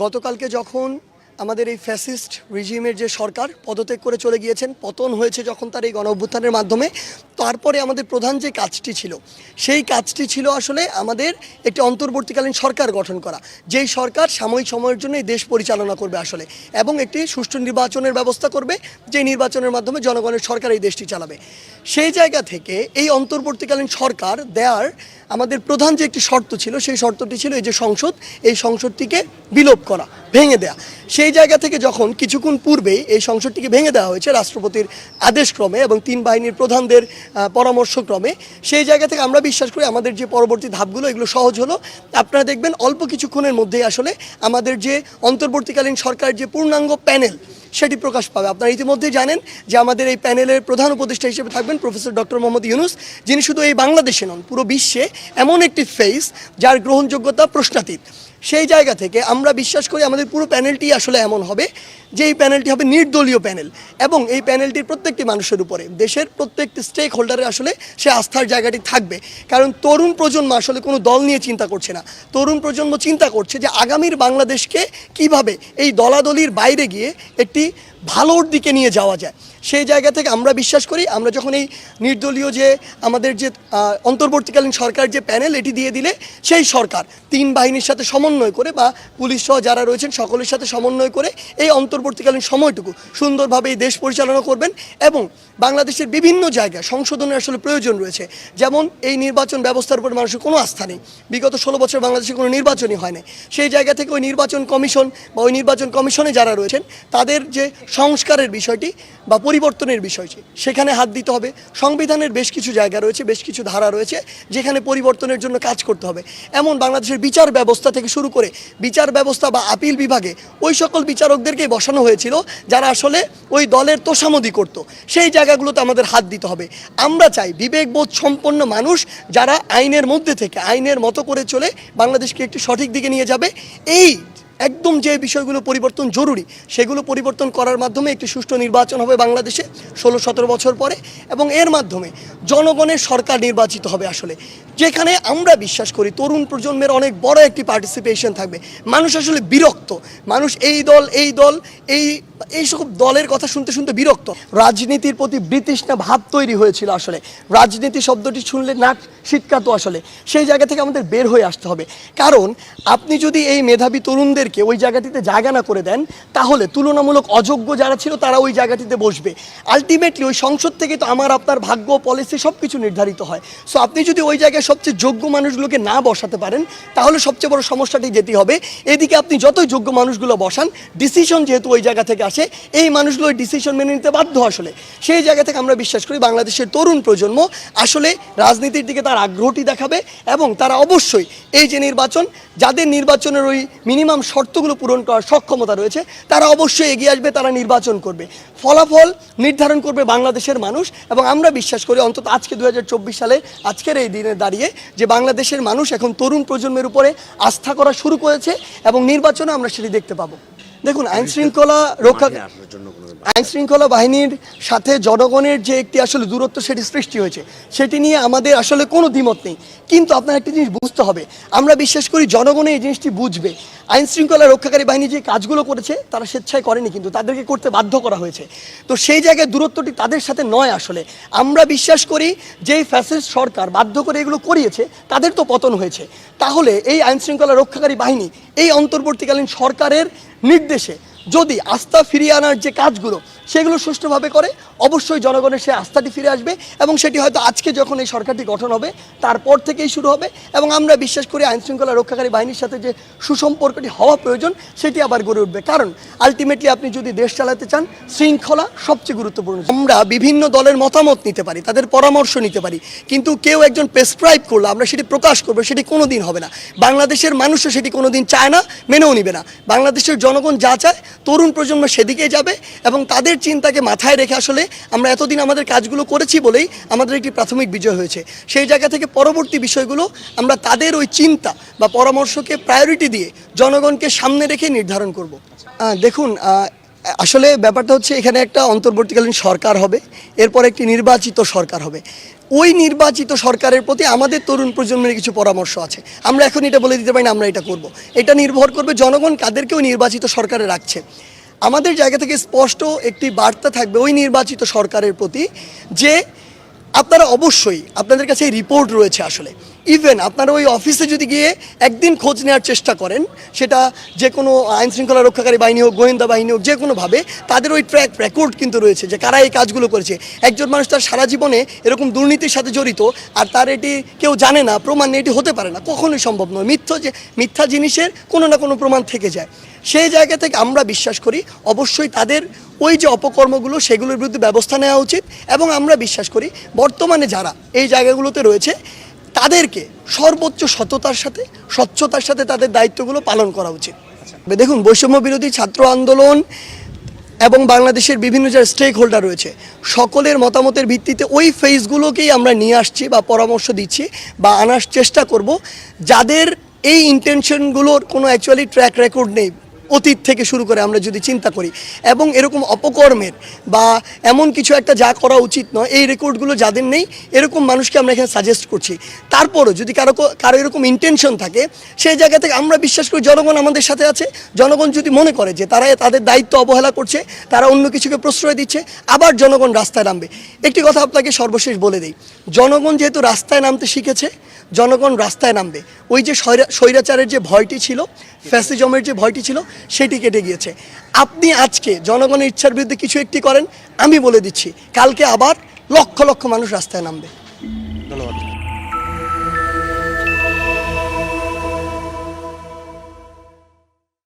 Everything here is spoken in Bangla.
গতকালকে যখন আমাদের এই ফ্যাসিস্ট রিজিমের যে সরকার পদত্যাগ করে চলে গিয়েছেন, পতন হয়েছে যখন তার এই গণঅভ্যুত্থানের মাধ্যমে, তারপরে আমাদের প্রধান যে কাজটি ছিল সেই কাজটি ছিল আসলে আমাদের একটি অন্তর্বর্তীকালীন সরকার গঠন করা, যেই সরকার সাময়িক সময়ের জন্য এই দেশ পরিচালনা করবে আসলে, এবং একটি সুষ্ঠু নির্বাচনের ব্যবস্থা করবে, যে নির্বাচনের মাধ্যমে জনগণের সরকার এই দেশটি চালাবে। সেই জায়গা থেকে এই অন্তর্বর্তীকালীন সরকার দেওয়ার আমাদের প্রধান যে একটি শর্ত ছিল, সেই শর্তটি ছিল এই যে সংসদ, এই সংসদটিকে বিলোপ করা, ভেঙে দেয়া। সেই জায়গা থেকে যখন কিছুক্ষণ পূর্বেই এই সংসদটিকে ভেঙে দেওয়া হয়েছে রাষ্ট্রপতির আদেশক্রমে এবং তিন বাহিনীর প্রধানদের পরামর্শক্রমে, সেই জায়গা থেকে আমরা বিশ্বাস করি আমাদের যে পরবর্তী ধাপগুলো এগুলো সহজ হলো। আপনারা দেখবেন অল্প কিছুক্ষণের মধ্যেই আসলে আমাদের যে অন্তর্বর্তীকালীন সরকার যে পূর্ণাঙ্গ প্যানেল সেটি প্রকাশ পাবে। আপনারা ইতিমধ্যেই জানেন যে আমাদের এই প্যানেলের প্রধান উপদেষ্টা হিসেবে থাকবেন প্রফেসর ডক্টর মোহাম্মদ ইউনূস, যিনি শুধু এই বাংলাদেশে নন, পুরো বিশ্বে এমন একটি ফেস যার গ্রহণযোগ্যতা প্রশ্নাতীত। সেই জায়গা থেকে আমরা বিশ্বাস করি আমাদের পুরো প্যানেলটি আসলে এমন হবে যে এই প্যানেলটি হবে নির্দলীয় প্যানেল, এবং এই প্যানেলটির প্রত্যেকটি মানুষের উপরে দেশের প্রত্যেকটি স্টেক হোল্ডারের আসলে সে আস্থার জায়গাটি থাকবে। কারণ তরুণ প্রজন্ম আসলে কোনো দল নিয়ে চিন্তা করছে না, তরুণ প্রজন্ম চিন্তা করছে যে আগামীর বাংলাদেশকে কিভাবে এই দলাদলির বাইরে গিয়ে একটি ভালোর দিকে নিয়ে যাওয়া যায়। সেই জায়গা থেকে আমরা বিশ্বাস করি আমরা যখন এই নির্দলীয় যে আমাদের যে অন্তর্বর্তীকালীন সরকার যে প্যানেল এটি দিয়ে দিলে, সেই সরকার তিন বাহিনীর সাথে সমন্বয় করে বা পুলিশ সহ যারা রয়েছেন সকলের সাথে সমন্বয় করে এই অন্তর্বর্তীকালীন সময়টুকু সুন্দরভাবে এই দেশ পরিচালনা করবেন। এবং বাংলাদেশের বিভিন্ন জায়গায় সংশোধনের আসলে প্রয়োজন রয়েছে, যেমন এই নির্বাচন ব্যবস্থার উপর মানুষের কোনো আস্থা নেই, বিগত 16 বছর বাংলাদেশে কোনো নির্বাচনই হয় না। সেই জায়গা থেকে ওই নির্বাচন কমিশন বা ওই নির্বাচন কমিশনে যারা রয়েছেন তাদের যে সংস্কারের বিষয়টি বা পরিবর্তনের বিষয়টি, সেখানে হাত দিতে হবে। সংবিধানের বেশ কিছু জায়গা রয়েছে, বেশ কিছু ধারা রয়েছে যেখানে পরিবর্তনের জন্য কাজ করতে হবে। এমন বাংলাদেশের বিচার ব্যবস্থা থেকে শুরু করে বিচার ব্যবস্থা বা আপিল বিভাগে ওই সকল বিচারকদেরকে বসানো হয়েছিল যারা আসলে ওই দলের তোষামদি করতো, সেই জায়গাগুলোতে আমাদের হাত দিতে হবে। আমরা চাই বিবেকবোধ সম্পন্ন মানুষ যারা আইনের মধ্যে থেকে আইনের মতো করে চলে বাংলাদেশকে একটি সঠিক দিকে নিয়ে যাবে। এই একদম যে বিষয়গুলো পরিবর্তন জরুরি সেগুলো পরিবর্তন করার মাধ্যমে একটি সুষ্ঠু নির্বাচন হবে বাংলাদেশে 16-17 বছর পরে, এবং এর মাধ্যমে জনগণের সরকার নির্বাচিত হবে আসলে, যেখানে আমরা বিশ্বাস করি তরুণ প্রজন্মের অনেক বড় একটি পার্টিসিপেশন থাকবে। মানুষ আসলে বিরক্ত, মানুষ এই দল এই সব দলের কথা শুনতে শুনতে বিরক্ত। রাজনীতির প্রতি বিতৃষ্ণা ভাব তৈরি হয়েছিল আসলে, রাজনীতি শব্দটি শুনলে নাক শীতকাতো আসলে। সেই জায়গা থেকে আমাদের বের হয়ে আসতে হবে, কারণ আপনি যদি এই মেধাবী তরুণদেরকে ওই জায়গাটিতে জায়গা না করে দেন, তাহলে তুলনামূলক অযোগ্য যারা ছিল তারা ওই জায়গাটিতে বসবে। আলটিমেটলি ওই সংসদ থেকে তো আমার আপনার ভাগ্য, পলিসি সব কিছু নির্ধারিত হয়। সো আপনি যদি ওই জায়গায় সবচেয়ে যোগ্য মানুষগুলোকে না বসাতে পারেন, তাহলে সবচেয়ে বড় সমস্যাটি যেতে হবে এদিকে আপনি যতই যোগ্য মানুষগুলো বসান, ডিসিশন যেহেতু ওই জায়গা থেকে আসে, এই মানুষগুলো ডিসিশন মেনে নিতে বাধ্য আসলে। সেই জায়গা থেকে আমরা বিশ্বাস করি বাংলাদেশের তরুণ প্রজন্ম আসলে রাজনীতির দিকে তার আগ্রহটি দেখাবে, এবং তারা অবশ্যই এই যে নির্বাচন, যাদের নির্বাচনের ওই মিনিমাম শর্তগুলো পূরণ করার সক্ষমতা রয়েছে, তারা অবশ্যই এগিয়ে আসবে, তারা নির্বাচন করবে। ফলাফল নির্ধারণ করবে বাংলাদেশের মানুষ, এবং আমরা বিশ্বাস করি অন্তত আজকে 2024 সালে আজকের এই দিনে দাঁড়িয়ে যে বাংলাদেশের মানুষ এখন তরুণ প্রজন্মের উপরে আস্থা করা শুরু করেছে, এবং নির্বাচনে আমরা সেটি দেখতে পাবো। দেখুন, আইন শৃঙ্খলা বাহিনীর সাথে জনগণের যে একটি আসলে দূরত্ব সেটি সৃষ্টি হয়েছে, সেটি নিয়ে আমাদের আসলে কোনো দ্বিমত নেই। কিন্তু আপনার একটা জিনিস বুঝতে হবে, আমরা বিশ্বাস করি জনগণের এই জিনিসটি বুঝবে। আইন শৃঙ্খলা রক্ষাকারী বাহিনী যে কাজগুলো করেছে তারা স্বেচ্ছায় করেনি, কিন্তু তাদেরকে করতে বাধ্য করা হয়েছে। তো সেই জায়গায় দূরত্বটি তাদের সাথে নয় আসলে। আমরা বিশ্বাস করি যে ফ্যাসিস্ট সরকার বাধ্য করে এগুলো করিয়েছে, তাদের তো পতন হয়েছে। তাহলে এই আইন শৃঙ্খলা রক্ষাকারী বাহিনী এই অন্তর্বর্তীকালীন সরকারের নির্দেশে যদি আস্থা ফিরিয়ে আনার যে কাজগুলো সেগুলো সুষ্ঠুভাবে করে, অবশ্যই জনগণের সে আস্থাটি ফিরে আসবে, এবং সেটি হয়তো আজকে যখন এই সরকারটি গঠন হবে তারপর থেকেই শুরু হবে। এবং আমরা বিশ্বাস করি আইন শৃঙ্খলা রক্ষাকারী বাহিনীর সাথে যে সুসম্পর্কটি হওয়া প্রয়োজন সেটি আবার গড়ে উঠবে, কারণ আলটিমেটলি আপনি যদি দেশ চালাতে চান, শৃঙ্খলা সবচেয়ে গুরুত্বপূর্ণ। আমরা বিভিন্ন দলের মতামত নিতে পারি, তাদের পরামর্শ নিতে পারি, কিন্তু কেউ একজন প্রেসক্রাইব করলে আমরা সেটি প্রকাশ করবো, সেটি কোনো দিন হবে না। বাংলাদেশের মানুষও সেটি কোনো দিন চায় না, মেনেও নিবে না। বাংলাদেশের জনগণ যা চায় তরুণ প্রজন্ম সেদিকে যাবে, এবং তাদের চিন্তাকে মাথায় রেখে আসলে আমরা এতদিন আমাদের কাজগুলো করেছি বলেই আমাদের একটি প্রাথমিক বিজয় হয়েছে। সেই জায়গা থেকে পরবর্তী বিষয়গুলো আমরা তাদের ওই চিন্তা বা পরামর্শকে প্রায়োরিটি দিয়ে জনগণকে সামনে রেখে নির্ধারণ করব। দেখুন, আসলে ব্যাপারটা হচ্ছে এখানে একটা অন্তর্বর্তীকালীন সরকার হবে, এরপর একটি নির্বাচিত সরকার হবে। ওই নির্বাচিত সরকারের প্রতি আমাদের তরুণ প্রজন্মের কিছু পরামর্শ আছে। আমরা এখন এটা বলে দিতে পারি না আমরা এটা করব, এটা নির্ভর করবে জনগণ কাদেরকে ওই নির্বাচিত সরকারে রাখছে। আমাদের জায়গা থেকে স্পষ্ট একটি বার্তা থাকবে ওই নির্বাচিত সরকারের প্রতি যে আপনারা অবশ্যই, আপনাদের কাছে এই রিপোর্ট রয়েছে আসলে, ইভেন আপনারা ওই অফিসে যদি গিয়ে একদিন খোঁজ নেওয়ার চেষ্টা করেন, সেটা যে কোনো আইন শৃঙ্খলা রক্ষাকারী বাহিনী হোক, গোয়েন্দা বাহিনী হোক, যে কোনোভাবে তাদের ওই ট্র্যাক রেকর্ড কিন্তু রয়েছে যে কারা এই কাজগুলো করেছে। একজন মানুষ তার সারা জীবনে এরকম দুর্নীতির সাথে জড়িত আর তার এটি কেউ জানে না, প্রমাণ নেই, এটি হতে পারে না, কখনোই সম্ভব নয়। মিথ্যা জিনিসের কোনো না কোনো প্রমাণ থেকে যায়। সেই জায়গা থেকে আমরা বিশ্বাস করি অবশ্যই তাদের ওই যে অপকর্মগুলো সেগুলোর বিরুদ্ধে ব্যবস্থা নেওয়া উচিত, এবং আমরা বিশ্বাস করি বর্তমানে যারা এই জায়গাগুলোতে রয়েছে তাদেরকে সর্বোচ্চ সততার সাথে, স্বচ্ছতার সাথে তাদের দায়িত্বগুলো পালন করা উচিত। দেখুন, বৈষম্য বিরোধী ছাত্র আন্দোলন এবং বাংলাদেশের বিভিন্ন যারা স্টেক হোল্ডার রয়েছে সকলের মতামতের ভিত্তিতে ওই ফেজগুলোকেই আমরা নিয়ে আসছি বা পরামর্শ দিচ্ছি বা আনার চেষ্টা করব যাদের এই ইন্টেনশনগুলোর কোনো অ্যাকচুয়ালি ট্র্যাক রেকর্ড নেই অতীত থেকে শুরু করে আমরা যদি চিন্তা করি, এবং এরকম অপকর্মের বা এমন কিছু একটা যা করা উচিত নয় এই রেকর্ডগুলো যাদের নেই এরকম মানুষকে আমরা এখানে সাজেস্ট করছি। তারপরও যদি কারো এরকম ইন্টেনশন থাকে, সেই জায়গা থেকে আমরা বিশ্বাস করি জনগণ আমাদের সাথে আছে। জনগণ যদি মনে করে যে তারা তাদের দায়িত্ব অবহেলা করছে, তারা অন্য কিছুকে প্রশ্রয় দিচ্ছে, আবার জনগণ রাস্তায় নামবে। একটি কথা আপনাকে সর্বশেষ বলে দিই, জনগণ যেহেতু রাস্তায় নামতে শিখেছে, জনগণ রাস্তায় নামবে। ওই যে স্বৈরাচারের যে ভয়টি ছিল, ফ্যাসিজমের যে ভয়টি ছিল, সেটি কেটে গিয়েছে। আপনি আজকে জনগণের ইচ্ছার বিরুদ্ধে কিছু একটি করেন, আমি বলে দিচ্ছি কালকে আবার লক্ষ লক্ষ মানুষ রাস্তায় নামবে। ধন্যবাদ।